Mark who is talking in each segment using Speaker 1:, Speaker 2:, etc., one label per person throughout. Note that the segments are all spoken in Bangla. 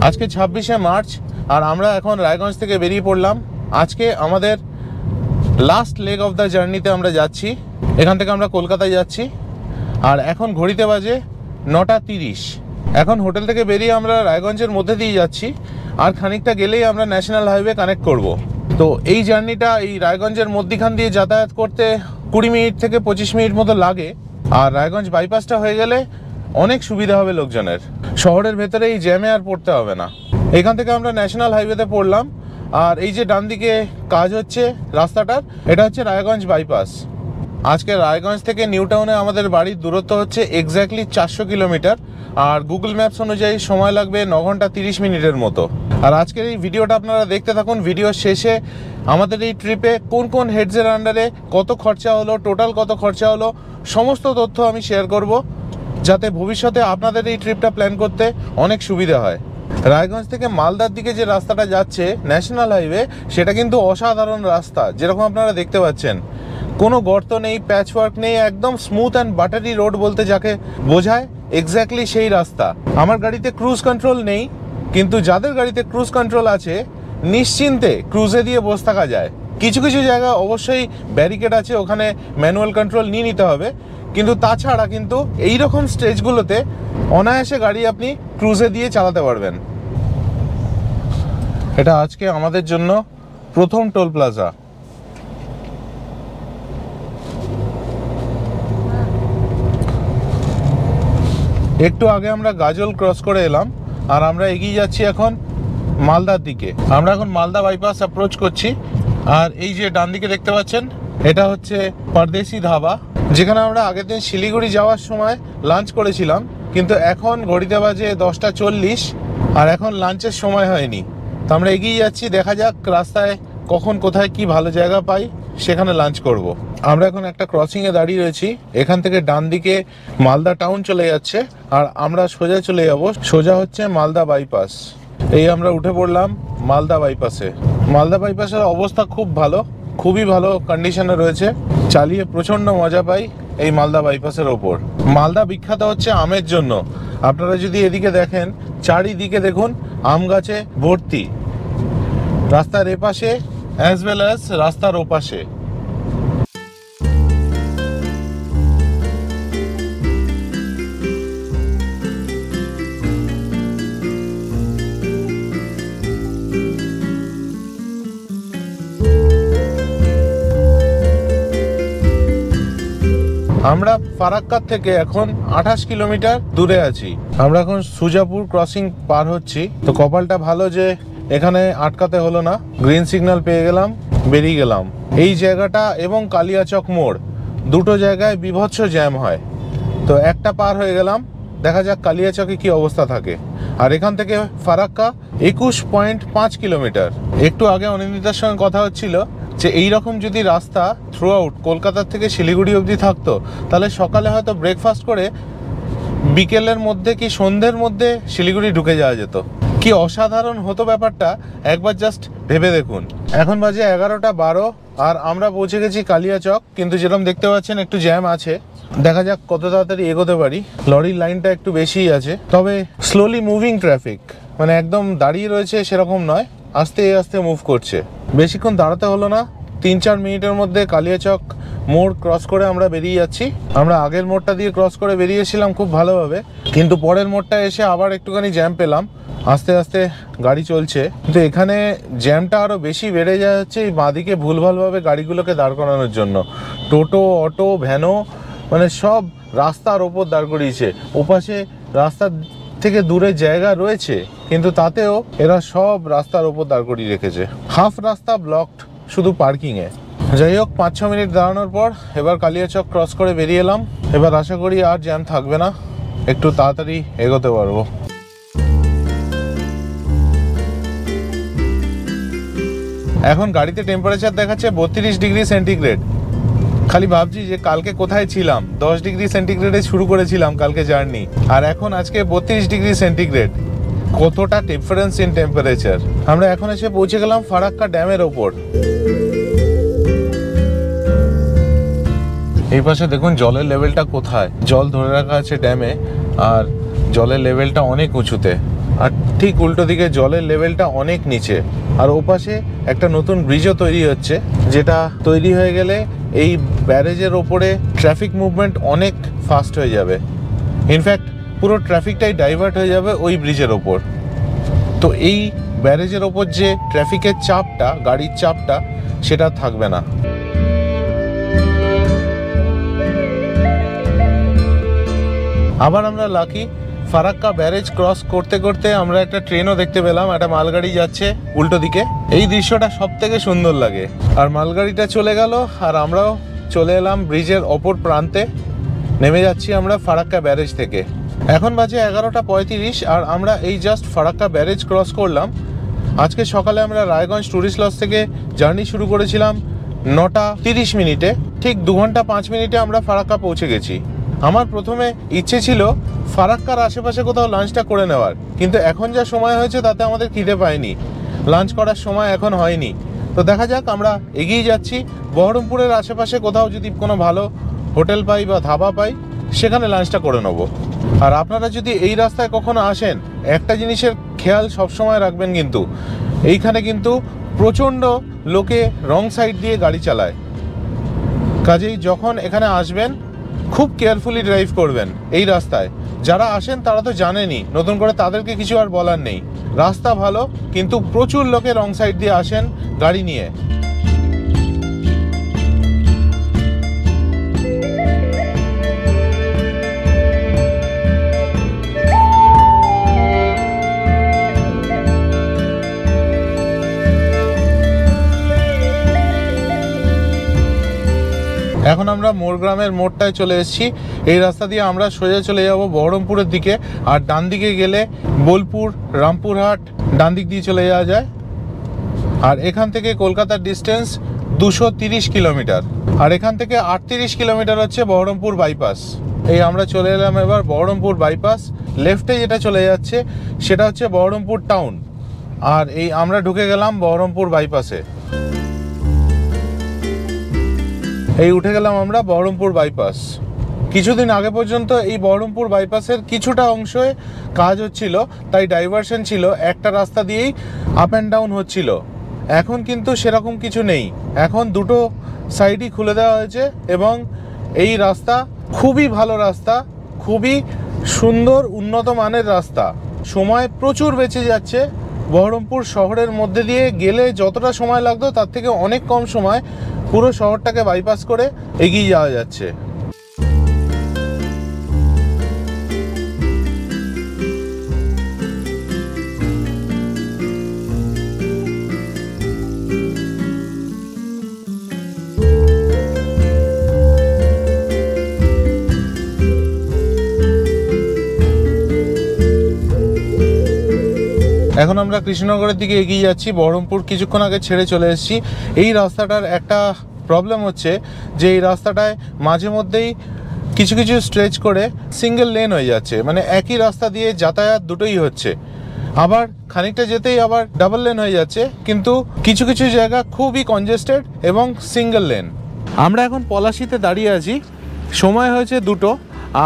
Speaker 1: আজকে 26শে মার্চ আর আমরা এখন রায়গঞ্জ থেকে বেরিয়ে পড়লাম। আজকে আমাদের লাস্ট লেগ অফ দ্য জার্নিতে আমরা যাচ্ছি। এখান থেকে আমরা কলকাতায় যাচ্ছি আর এখন ঘড়িতে বাজে 9:30। এখন হোটেল থেকে বেরিয়ে আমরা রায়গঞ্জের মধ্যে দিয়ে যাচ্ছি আর খানিকটা গেলেই আমরা ন্যাশনাল হাইওয়ে কানেক্ট করব। তো এই জার্নিটা এই রায়গঞ্জের মধ্যিখান দিয়ে যাতায়াত করতে 20 মিনিট থেকে 25 মিনিট মতো লাগে। আর রায়গঞ্জ বাইপাসটা হয়ে গেলে অনেক সুবিধা হবে লোকজনের, শহরের ভেতরে এই জ্যামে আর পড়তে হবে না। এখান থেকে আমরা ন্যাশনাল হাইওয়েতে পড়লাম আর এই যে ডান দিকে কাজ হচ্ছে রাস্তাটার, এটা হচ্ছে রায়গঞ্জ বাইপাস। আজকে রায়গঞ্জ থেকে নিউ টাউনে আমাদের বাড়ির দূরত্ব হচ্ছে এক্স্যাক্টলি 400 কিলোমিটার আর গুগল ম্যাপস অনুযায়ী সময় লাগবে 9 ঘন্টা 30 মিনিটের মতো। আর আজকের এই ভিডিওটা আপনারা দেখতে থাকুন। ভিডিওর শেষে আমাদের এই ট্রিপে কোন কোন হেডসের আন্ডারে কত খরচা হলো, টোটাল কত খরচা হলো, সমস্ত তথ্য আমি শেয়ার করব, যাতে ভবিষ্যতে আপনাদের এই ট্রিপটা প্ল্যান করতে অনেক সুবিধা হয়। রায়গঞ্জ থেকে মালদার দিকে যে রাস্তাটা যাচ্ছে ন্যাশনাল হাইওয়ে, সেটা কিন্তু অসাধারণ রাস্তা। যেরকম আপনারা দেখতে পাচ্ছেন, কোনো গর্ত নেই, প্যাচওয়ার্ক নেই, একদম স্মুথ অ্যান্ড বাটারি রোড বলতে যাকে বোঝায় এক্স্যাক্টলি সেই রাস্তা। আমার গাড়িতে ক্রুজ কন্ট্রোল নেই, কিন্তু যাদের গাড়িতে ক্রুজ কন্ট্রোল আছে নিশ্চিন্তে ক্রুজে দিয়ে বসে থাকা যায়। কিছু কিছু জায়গায় অবশ্যই ব্যারিকেড আছে, ওখানে ম্যানুয়াল কন্ট্রোল নিয়ে নিতে হবে, কিন্তু তাছাড়া কিন্তু এই রকম স্টেজগুলোতে অনায়াসে গাড়ি আপনি ক্রুজে দিয়ে চালাতে পারবেন। এটা আজকে আমাদের জন্য প্রথম টোল প্লাজা। একটু আগে আমরা গাজল ক্রস করে এলাম আর আমরা এগিয়ে যাচ্ছি এখন মালদার দিকে। আমরা এখন মালদা বাইপাস অ্যাপ্রোচ করছি আর এই যে ডান দিকে দেখতে পাচ্ছেন, এটা হচ্ছে পরদেশি ধাবা, যেখানে আমরা আগের দিন শিলিগুড়ি যাওয়ার সময় লাঞ্চ করেছিলাম। কিন্তু এখন ঘড়িতে বাজে 10:40 আর এখন লাঞ্চের সময় হয়নি। তো আমরা এগিয়ে যাচ্ছি, দেখা যাক রাস্তায় কখন কোথায় কি ভালো জায়গা পাই, সেখানে লাঞ্চ করব। আমরা এখন একটা ক্রসিংয়ে দাঁড়িয়ে রয়েছি। এখান থেকে ডান দিকে মালদা টাউন চলে যাচ্ছে আর আমরা সোজা চলে যাব, সোজা হচ্ছে মালদা বাইপাস। এই আমরা উঠে পড়লাম মালদা বাইপাসে। মালদা বাইপাসের অবস্থা খুব ভালো, খুবই ভালো কন্ডিশনে রয়েছে, চালিয়ে প্রচণ্ড মজা পাই এই মালদা বাইপাসের ওপর। মালদা বিখ্যাত হচ্ছে আমের জন্য। আপনারা যদি এদিকে দেখেন, চারিদিকে দেখুন আম গাছে ভর্তি, রাস্তার এপাশে অ্যাজ ওয়েল অ্যাজ রাস্তার ওপাশে। আমরা ফারাক্কার থেকে এখন 28 কিলোমিটার দূরে আছি। আমরা এখন সুজাপুর ক্রসিং পার হচ্ছি। তো কপালটা ভালো যে এখানে আটকাতে হলো না, গ্রিন সিগন্যাল পেয়ে গেলাম, বেরিয়ে গেলাম। এই জায়গাটা এবং কালিয়াচক মোড় দুটো জায়গায় বিভৎস জ্যাম হয়। তো একটা পার হয়ে গেলাম, দেখা যাক কালিয়াচকে কি অবস্থা থাকে। আর এখান থেকে ফারাক্কা 21.5 কিলোমিটার। একটু আগে অনিন্দিতার সঙ্গে কথা হচ্ছিল যে এইরকম যদি রাস্তা থ্রু আউট কলকাতার থেকে শিলিগুড়ি অবধি থাকতো, তাহলে সকালে হয়তো ব্রেকফাস্ট করে বিকেলের মধ্যে কি সন্ধ্যের মধ্যে শিলিগুড়ি ঢুকে যাওয়া যেত। কি অসাধারণ হতো ব্যাপারটা, একবার জাস্ট ভেবে দেখুন। এখন বাজে 11:12 আর আমরা পৌঁছে গেছি কালিয়াচক। কিন্তু যেরকম দেখতে পাচ্ছেন একটু জ্যাম আছে, দেখা যাক কত তাড়াতাড়ি এগোতে পারি। লরির লাইনটা একটু বেশিই আছে, তবে স্লোলি মুভিং ট্রাফিক, মানে একদম দাঁড়িয়ে রয়েছে সেরকম নয়, আস্তে আস্তে মুভ করছে। বেশিক্ষণ দাঁড়াতে হলো না, 3-4 মিনিটের মধ্যে কালিয়াচক মোড় ক্রস করে আমরা বেরিয়ে যাচ্ছি। আমরা আগের মোড়টা দিয়ে ক্রস করে বেরিয়েছিলাম খুব ভালোভাবে, কিন্তু পরের মোড়টা এসে আবার একটুখানি জ্যাম পেলাম। আস্তে আস্তে গাড়ি চলছে, কিন্তু এখানে জ্যামটা আরও বেশি বেড়ে যাচ্ছে এই বাঁদিকে ভুলভালভাবে গাড়িগুলোকে দাঁড় করানোর জন্য। টোটো, অটো, ভ্যানও মানে সব রাস্তার ওপর দাঁড় করিয়েছে। ওপাশে রাস্তার থেকে দূরে জায়গা রয়েছে, কিন্তু তাতেও এরা সব রাস্তার ওপর দাঁড় করিয়ে রেখেছে। হাফ রাস্তা ব্লকড শুধু পার্কিংয়ে। যাই হোক, 5-6 মিনিট দাঁড়ানোর পর এবার কালিয়াচক ক্রস করে বেরিয়ে এলাম। এবার আশা করি আর জ্যাম থাকবে না, একটু তাড়াতাড়ি এগোতে পারবো। এখন গাড়িতে টেম্পারেচার দেখাচ্ছে 32 ডিগ্রি সেন্টিগ্রেড। খালি ভাবছি যে কালকে কোথায় ছিলাম, 10 ডিগ্রি সেন্টিগ্রেডে শুরু করেছিলাম কালকে জার্নি, আর এখন আজকে 32 ডিগ্রি সেন্টিগ্রেড। কতটা ডিফারেন্স ইন টেম্পারেচার। আমরা এখন এসে পৌঁছে গেলাম ফারাক্কা ড্যামের ওপর। এই পাশে দেখুন জলের লেভেলটা কোথায়, জল ধরে রাখা আছে ড্যামে আর জলের লেভেলটা অনেক উঁচুতে। আর ঠিক উল্টো দিকে জলের লেভেলটা অনেক নিচে। আর ওপাশে একটা নতুন ব্রিজও তৈরি হচ্ছে, যেটা তৈরি হয়ে গেলে এই ব্যারেজের ওপরে ট্রাফিক মুভমেন্ট অনেক ফাস্ট হয়ে যাবে। ইনফ্যাক্ট পুরো ট্রাফিকটাই ডাইভার্ট হয়ে যাবে ওই ব্রিজের ওপর। তো এই ব্যারেজের ওপর যে ট্রাফিকের চাপটা, গাড়ির চাপটা, সেটা থাকবে না। আবার আমরা লাকি ফারাক্কা ব্যারেজ ক্রস করতে করতে আমরা একটা ট্রেনও দেখতে পেলাম, একটা মালগাড়ি যাচ্ছে উল্টো দিকে। এই দৃশ্যটা সব থেকে সুন্দর লাগে। আর মালগাড়িটা চলে গেল আর আমরাও চলে এলাম ব্রিজের অপর প্রান্তে। নেমে যাচ্ছি আমরা ফারাক্কা ব্যারেজ থেকে। এখন বাজে 11:35 আর আমরা এই জাস্ট ফারাক্কা ব্যারেজ ক্রস করলাম। আজকে সকালে আমরা রায়গঞ্জ ট্যুরিস্ট লজ থেকে জার্নি শুরু করেছিলাম 9:30 মিনিটে। ঠিক 2 ঘন্টা 5 মিনিটে আমরা ফারাক্কা পৌঁছে গেছি। আমার প্রথমে ইচ্ছে ছিল ফারাক্কার আশেপাশে কোথাও লাঞ্চটা করে নেওয়ার, কিন্তু এখন যা সময় হয়েছে তাতে আমাদের খিদে পায়নি, লাঞ্চ করার সময় এখন হয়নি। তো দেখা যাক, আমরা এগিয়ে যাচ্ছি। বহরমপুরের আশেপাশে কোথাও যদি কোনো ভালো হোটেল পাই বা ধাবা পাই, সেখানে লাঞ্চটা করে নেব। আর আপনারা যদি এই রাস্তায় কখনো আসেন, একটা জিনিসের খেয়াল সবসময় রাখবেন, কিন্তু এইখানে কিন্তু প্রচণ্ড লোকে রং সাইড দিয়ে গাড়ি চালায়। কাজেই যখন এখানে আসবেন খুব কেয়ারফুলি ড্রাইভ করবেন এই রাস্তায়। যারা আসেন তারা তো জানেনই, নতুন করে তাদেরকে কিছু আর বলার নেই। রাস্তা ভালো, কিন্তু প্রচুর লোকে রং সাইড দিয়ে আসেন গাড়ি নিয়ে। এখন আমরা মোরগ্রামের মোড়টায় চলে এসেছি। এই রাস্তা দিয়ে আমরা সোজা চলে যাব বহরমপুরের দিকে। আর ডান দিকে গেলে বোলপুর, রামপুরহাট, ডান দিক দিয়ে চলে যাওয়া যায়। আর এখান থেকে কলকাতার ডিস্টেন্স 230 কিলোমিটার। আর এখান থেকে 38 কিলোমিটার হচ্ছে বহরমপুর বাইপাস। এই আমরা চলে এলাম এবার বহরমপুর বাইপাস। লেফটে যেটা চলে যাচ্ছে সেটা হচ্ছে বহরমপুর টাউন। আর এই আমরা ঢুকে গেলাম বহরমপুর বাইপাসে। এই উঠে গেলাম আমরা বহরমপুর বাইপাস। কিছুদিন আগে পর্যন্ত এই বহরমপুর বাইপাসের কিছুটা অংশে কাজ হচ্ছিল, তাই ডাইভারশন ছিল, একটা রাস্তা দিয়েই আপ অ্যান্ড ডাউন হচ্ছিল। এখন কিন্তু সেরকম কিছু নেই, এখন দুটো সাইডই খুলে দেওয়া হয়েছে এবং এই রাস্তা খুবই ভালো রাস্তা, খুবই সুন্দর উন্নত মানের রাস্তা। সময় প্রচুর বেঁচে যাচ্ছে। বহরমপুর শহরের মধ্যে দিয়ে গেলে যতটা সময় লাগতো তার থেকে অনেক কম সময় পুরো শহরটাকে বাইপাস করে এগিয়ে যাওয়া যাচ্ছে। এখন আমরা কৃষ্ণনগরের দিকে এগিয়ে যাচ্ছি। বহরমপুর কিছুক্ষণ আগে ছেড়ে চলে এসেছি। এই রাস্তাটার একটা প্রবলেম হচ্ছে যে এই রাস্তাটায় মাঝে মধ্যেই কিছু কিছু স্ট্রেচ করে সিঙ্গেল লেন হয়ে যাচ্ছে, মানে একই রাস্তা দিয়ে যাতায়াত দুটোই হচ্ছে। আবার খানিকটা যেতেই আবার ডাবল লেন হয়ে যাচ্ছে, কিন্তু কিছু কিছু জায়গা খুবই কনজেস্টেড এবং সিঙ্গেল লেন। আমরা এখন পলাশিতে দাঁড়িয়ে আছি, সময় হয়েছে 2টো।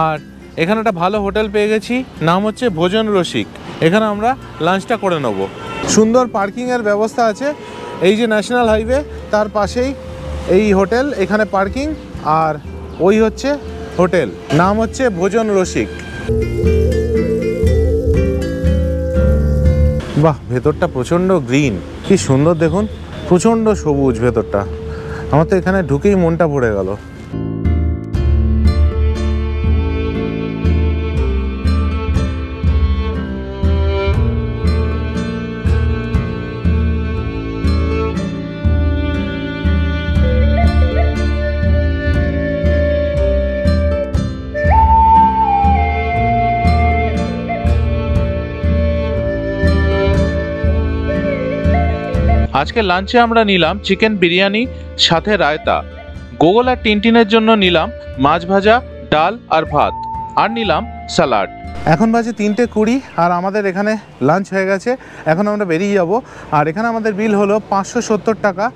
Speaker 1: আর এখানে একটা ভালো হোটেল পেয়ে গেছি, নাম হচ্ছে ভোজন রসিক। এখানে আমরা লাঞ্চটা করে নেব। সুন্দর পার্কিংয়ের ব্যবস্থা আছে। এই যে ন্যাশনাল হাইওয়ে, তার পাশেই এই হোটেল, এখানে পার্কিং। আর ওই হচ্ছে হোটেল, নাম হচ্ছে ভোজন রসিক। বাহ, ভেতরটা প্রচণ্ড গ্রিন, কি সুন্দর দেখুন, প্রচণ্ড সবুজ ভেতরটা। আমার তো এখানে ঢুকেই মনটা ভরে গেল। আজকে লাঞ্চে আমরা নিলাম চিকেন বিরিয়ানি সাথে রায়তা। গোগল আর টিনটিনের জন্য নিলাম মাছ ভাজা, ডাল আর ভাত, আর নিলাম স্যালাড। এখন বাজে 3:20 আর আমাদের এখানে লাঞ্চ হয়ে গেছে। এখন আমরা বেরিয়ে যাব। আর এখানে আমাদের বিল হলো 570 টাকা।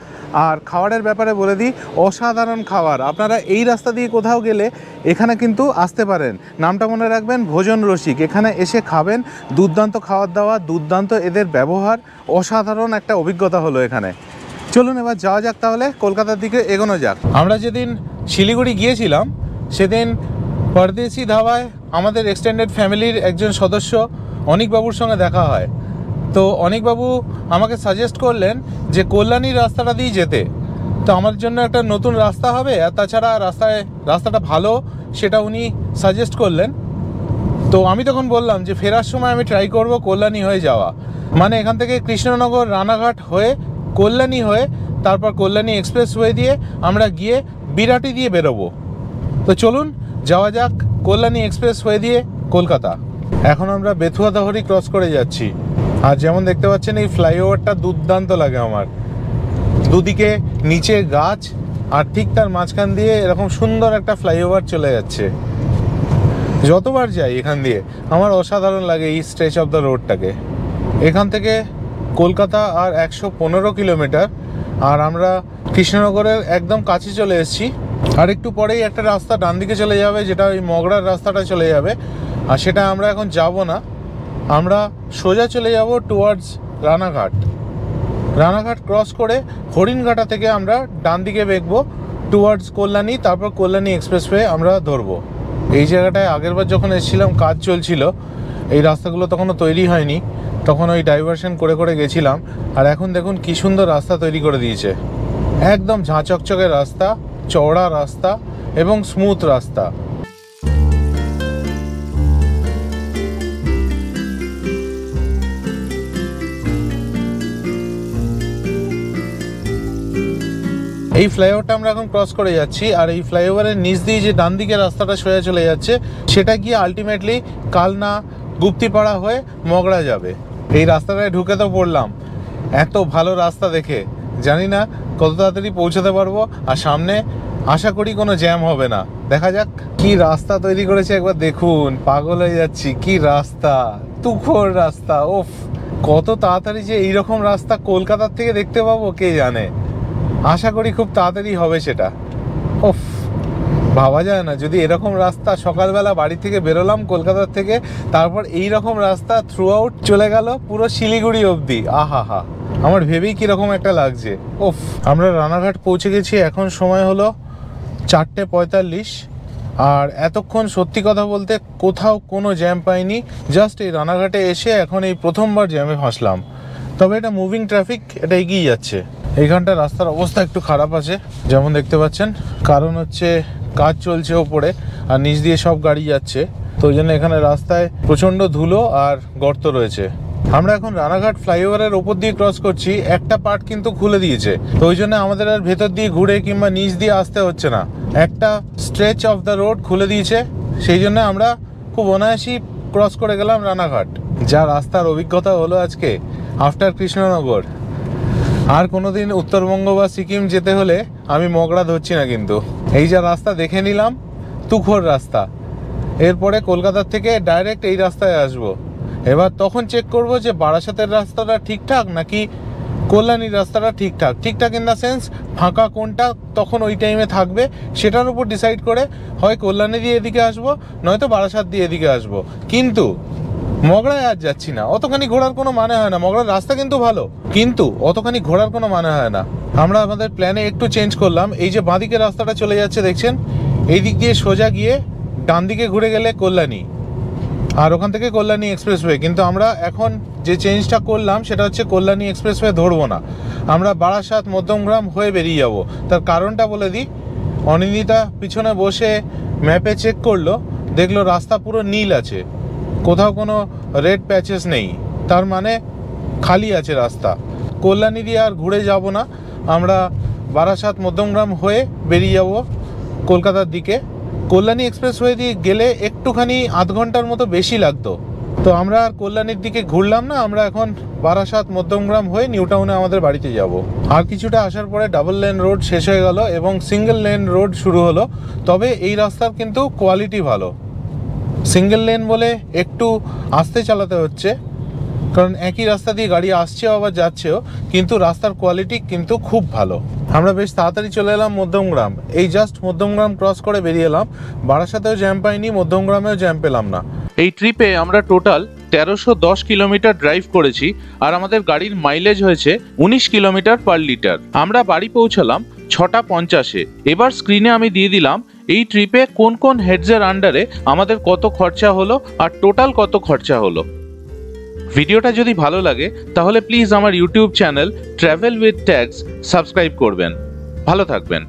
Speaker 1: আর খাবারের ব্যাপারে বলে দিই, অসাধারণ খাবার। আপনারা এই রাস্তা দিয়ে কোথাও গেলে এখানে কিন্তু আসতে পারেন। নামটা মনে রাখবেন, ভোজন রসিক। এখানে এসে খাবেন, দুর্দান্ত খাওয়ার দাওয়া, দুর্দান্ত এদের ব্যবহার, অসাধারণ একটা অভিজ্ঞতা হলো এখানে। চলুন এবার যাওয়া যাক, তাহলে কলকাতার দিকে এগোনো যাক। আমরা যেদিন শিলিগুড়ি গিয়েছিলাম সেদিন পরদেশি ধাবায় আমাদের এক্সটেন্ডেড ফ্যামিলির একজন সদস্য অনিকবাবুর সঙ্গে দেখা হয়। তো অনিকবাবু আমাকে সাজেস্ট করলেন যে কল্যাণীর রাস্তাটা দিয়ে যেতে। তো আমার জন্য একটা নতুন রাস্তা হবে, আর তাছাড়া রাস্তাটা ভালো, সেটা উনি সাজেস্ট করলেন। তো আমি তখন বললাম যে ফেরার সময় আমি ট্রাই করব কল্যাণী হয়ে যাওয়া, মানে এখান থেকে কৃষ্ণনগর রানাঘাট হয়ে কল্যাণী হয়ে তারপর কল্যাণী এক্সপ্রেসওয়ে দিয়ে আমরা গিয়ে বিরাটি দিয়ে বেরোবো। তো চলুন যাওয়া যাক কল্যাণী এক্সপ্রেসওয়ে দিয়ে কলকাতা। এখন আমরা বেথুয়াদাহরি ক্রস করে যাচ্ছি। আর যেমন দেখতে পাচ্ছেন এই ফ্লাইওভারটা দুর্দান্ত লাগে আমার। দুদিকে নিচে গাছ আর ঠিক তার মাঝখান দিয়ে এরকম সুন্দর একটা ফ্লাইওভার চলে যাচ্ছে। যতবার যাই এখান দিয়ে আমার অসাধারণ লাগে এই স্ট্রেচ অফ দ্য রোডটাকে। এখান থেকে কলকাতা আর 115 কিলোমিটার। আর আমরা কৃষ্ণনগরের একদম কাছে চলে এসেছি। আর একটু পরেই একটা রাস্তা ডান দিকে চলে যাবে, যেটা ওই মগরার রাস্তাটা চলে যাবে। আর সেটা আমরা এখন যাব না, আমরা সোজা চলে যাব টুয়ার্ডস রানাঘাট। রানাঘাট ক্রস করে হরিণঘাটা থেকে আমরা ডান দিকে বেঁকবো টুয়ার্ডস কল্যাণী, তারপর কল্যাণী এক্সপ্রেসওয়ে আমরা ধরবো। এই জায়গাটায় আগেরবার যখন এসেছিলাম কাজ চলছিল, এই রাস্তাগুলো তখনও তৈরি হয়নি, তখন ওই ডাইভারশন করে করে গেছিলাম। আর এখন দেখুন কী সুন্দর রাস্তা তৈরি করে দিয়েছে, একদম ঝাঁচকচকে রাস্তা, চওড়া রাস্তা এবং স্মুথ রাস্তা। এই ফ্লাইওভারটা আমরা এখন ক্রস করে যাচ্ছি। আর এই ফ্লাইওভারের নিচ দিয়ে যে ডান দিকে রাস্তাটা সোজা চলে যাচ্ছে, সেটা গিয়ে আলটিমেটলি কালনা গুপ্তিপাড়া হয়ে মগরা যাবে। এই রাস্তাটায় ঢুকে তো পড়লাম, এত ভালো রাস্তা দেখে জানি না কত তাড়াতাড়ি পৌঁছাতে পারবো। আর সামনে আশা করি কোনো জ্যাম হবে না, দেখা যাক। কি রাস্তা তৈরি করেছে একবার দেখুন, পাগল হয়ে যাচ্ছি। কি রাস্তা, তুখোড় রাস্তা। ওফ, কত তাড়াতাড়ি যে এইরকম রাস্তা কলকাতার থেকে দেখতে পাবো কে জানে। আশা করি খুব তাড়াতাড়ি হবে সেটা। ওফ, ভাবা যায় না যদি এরকম রাস্তা, সকালবেলা বাড়ি থেকে বেরোলাম কলকাতার থেকে, তারপর এই রকম রাস্তা থ্রু আউট চলে গেল পুরো শিলিগুড়ি অবধি। আহা হা, আমার ভেবেই কীরকম একটা লাগছে। ওফ, আমরা রানাঘাট পৌঁছে গেছি। এখন সময় হলো 4:45। আর এতক্ষণ সত্যি কথা বলতে কোথাও কোনো জ্যাম পাইনি। জাস্ট এই রানাঘাটে এসে এখন এই প্রথমবার জ্যামে ফাঁসলাম। তবে এটা মুভিং ট্রাফিক, এটা এগিয়ে যাচ্ছে। এইখানটা রাস্তার অবস্থা একটু খারাপ আছে যেমন দেখতে পাচ্ছেন, কারণ হচ্ছে কাজ চলছে ওপরে আর নিচ দিয়ে সব গাড়ি যাচ্ছে। তো ওই জন্য এখানে রাস্তায় প্রচণ্ড ধুলো আর গর্ত রয়েছে। আমরা এখন রানাঘাট ফ্লাইওভারের ওপর দিয়ে ক্রস করছি, একটা পার্ট কিন্তু খুলে দিয়েছে। তো ওই জন্য আমাদের আর ভেতর দিয়ে ঘুরে কিংবা নিচ দিয়ে আসতে হচ্ছে না, একটা স্ট্রেচ অফ দ্য রোড খুলে দিয়েছে। সেই জন্য আমরা খুব অনায়াসই ক্রস করে গেলাম রানাঘাট। যা রাস্তার অভিজ্ঞতা হলো আজকে আফটার কৃষ্ণনগর। আর কোনোদিন উত্তরবঙ্গ বা সিকিম যেতে হলে আমি মগরা ধরছি না কিন্তু। এই যা রাস্তা দেখে নিলাম, তুখোড় রাস্তা। এরপরে কলকাতার থেকে ডাইরেক্ট এই রাস্তায় আসবো। এবার তখন চেক করব যে বারাসাতের রাস্তাটা ঠিকঠাক নাকি কল্যাণীর রাস্তাটা ঠিকঠাক। ঠিকঠাক ইন দ্য সেন্স ফাঁকা কোনটা তখন ওই টাইমে থাকবে, সেটার উপর ডিসাইড করে হয় কল্যাণী দিয়ে এদিকে আসবো, নয়তো বারাসাত দিয়ে এদিকে আসবো। কিন্তু মগরায় আজ যাচ্ছি না, অতখানি ঘোরার কোনো মানে হয় না। মগরার রাস্তা কিন্তু ভালো, কিন্তু অতখানি ঘোরার কোনো মানে হয় না। আমরা আমাদের প্ল্যানে একটু চেঞ্জ করলাম। এই যে বাঁদিকে রাস্তাটা চলে যাচ্ছে দেখছেন, এই দিক দিয়ে সোজা গিয়ে ডান দিকে ঘুরে গেলে কল্যাণী, আর ওখান থেকে কল্যাণী এক্সপ্রেসওয়ে। কিন্তু আমরা এখন যে চেঞ্জটা করলাম সেটা হচ্ছে কল্যাণী এক্সপ্রেসওয়ে ধরবো না, আমরা বারাসাত মধ্যমগ্রাম হয়ে বেরিয়ে যাব। তার কারণটা বলে দিই, অনিন্দিতা পিছনে বসে ম্যাপে চেক করলো, দেখলো রাস্তা পুরো নীল আছে, কোথাও কোনো রেড প্যাচেস নেই, তার মানে খালি আছে রাস্তা। কল্যাণী দিয়ে আর ঘুরে যাব না, আমরা বারাসাত মধ্যমগ্রাম হয়ে বেরিয়ে যাব কলকাতার দিকে। কল্যাণী এক্সপ্রেসওয়ে দিয়ে গেলে একটুখানি আধ ঘন্টার মতো বেশি লাগতো। তো আমরা আর কল্যাণীর দিকে ঘুরলাম না, আমরা এখন বারাসাত মধ্যমগ্রাম হয়ে নিউ টাউনে আমাদের বাড়িতে যাব। আর কিছুটা আসার পরে ডাবল লেন রোড শেষ হয়ে গেল এবং সিঙ্গেল লেন রোড শুরু হলো। তবে এই রাস্তার কিন্তু কোয়ালিটি ভালো, সিঙ্গেল লেন বলে একটু আস্তে চালাতে হচ্ছে, কারণ একই রাস্তা দিয়ে গাড়ি আসছেও আবার যাচ্ছেও, কিন্তু রাস্তার কোয়ালিটি কিন্তু খুব ভালো। আমরা বেশ তাড়াতাড়ি চলে এলাম মধ্যমগ্রাম। এই জাস্ট মধ্যমগ্রাম ক্রস করে বেরিয়ে এলাম। বারাসাতেও জ্যাম পাইনি, মধ্যমগ্রামেও জ্যাম পেলাম না।
Speaker 2: এই ট্রিপে আমরা টোটাল 1310 কিলোমিটার ড্রাইভ করেছি আর আমাদের গাড়ির মাইলেজ হয়েছে 19 কিলোমিটার পার লিটার। আমরা বাড়ি পৌঁছালাম 6:50-এ। এবার স্ক্রিনে আমি দিয়ে দিলাম এই ট্রিপে কোন কোন হেডসের আন্ডারে আমাদের কত খরচা হলো আর টোটাল কত খরচা হলো। ভিডিওটা যদি ভালো লাগে তাহলে প্লিজ আমার YouTube channel travel with tags subscribe করবেন। ভালো থাকবেন।